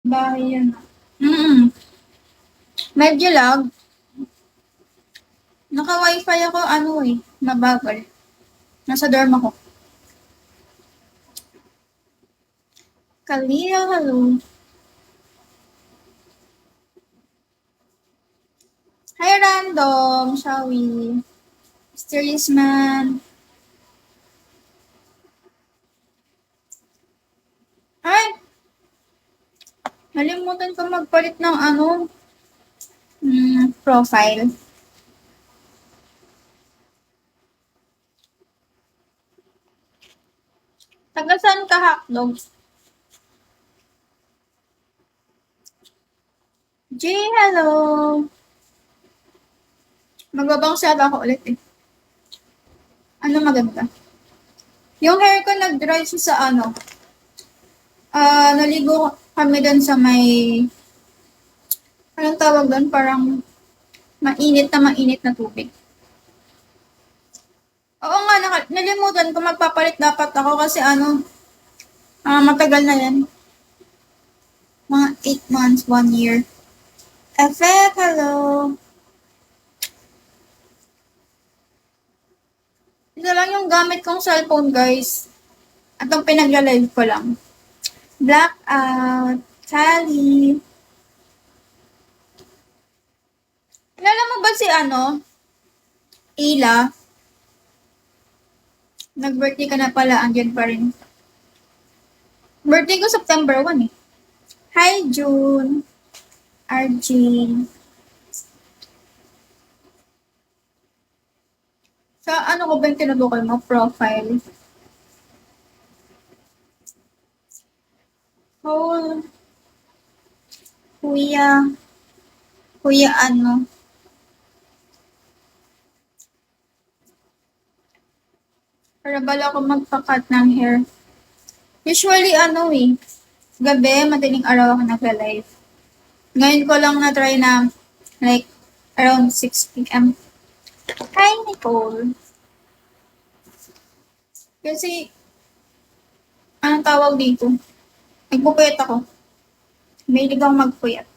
Bahay yan. Mm. Medyo lag. Naka-wifi ako, ano eh, mabagal. Nasa dorm ako. Kalia, hello. Hi, random, shall we? Mysterious man. Ay, nalimutan ko magpalit ng ano, profile. Taga saan ka, hotdog? J, hello. Magbabang shot ako ulit eh. Ano maganda? Yung hair ko nag-dry siya sa ano. Naligo kami doon sa may, anong tawag doon? Parang mainit na tubig. Oo nga, nalimutan ko magpapalit dapat ako kasi ano, matagal na yan. Mga 8 months, 1 year. Effect, hello. Ito lang yung gamit kong cellphone, guys. At ang pinagla-live ko lang. Blackout, Sally. Kilala mo ba si ano? Ila? Nag-birthday ka na pala, andyan pa rin. Birthday ko September 1 eh. Hi, June. RJ. Sa ano ko ba yung tinutukoy mo? Profile. Oh, kuya. Kuya ano? Para bala ako magpa-cut ng hair. Usually ano eh. Gabi, madaling araw ako nagla-live. Ngayon ko lang na-try na like around 6 p.m. Hi, Nicole. Kasi, anong tawag dito? Nagpupuyat ako. Mahilig akong magpuyat.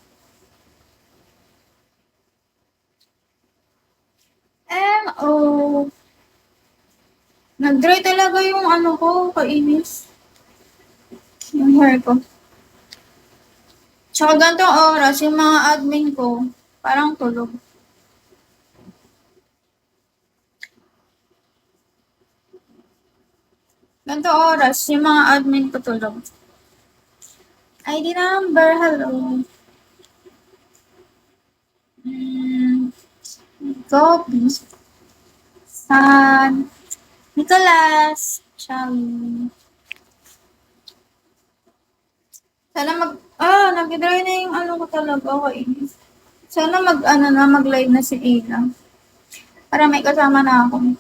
M.O. Nag-dry talaga yung ano ko, kainis. Yung hair ko. Tsaka ganitong oras, yung mga admin ko, parang tulog. Ganitong oras, yung mga admin ko tulog. ID number, hello. Copy. San. Nicholas. Charlie. Sana nag-dry na yung ano ko talaga, kainis. Sana mag-live na si Ina. Para may kasama na ako.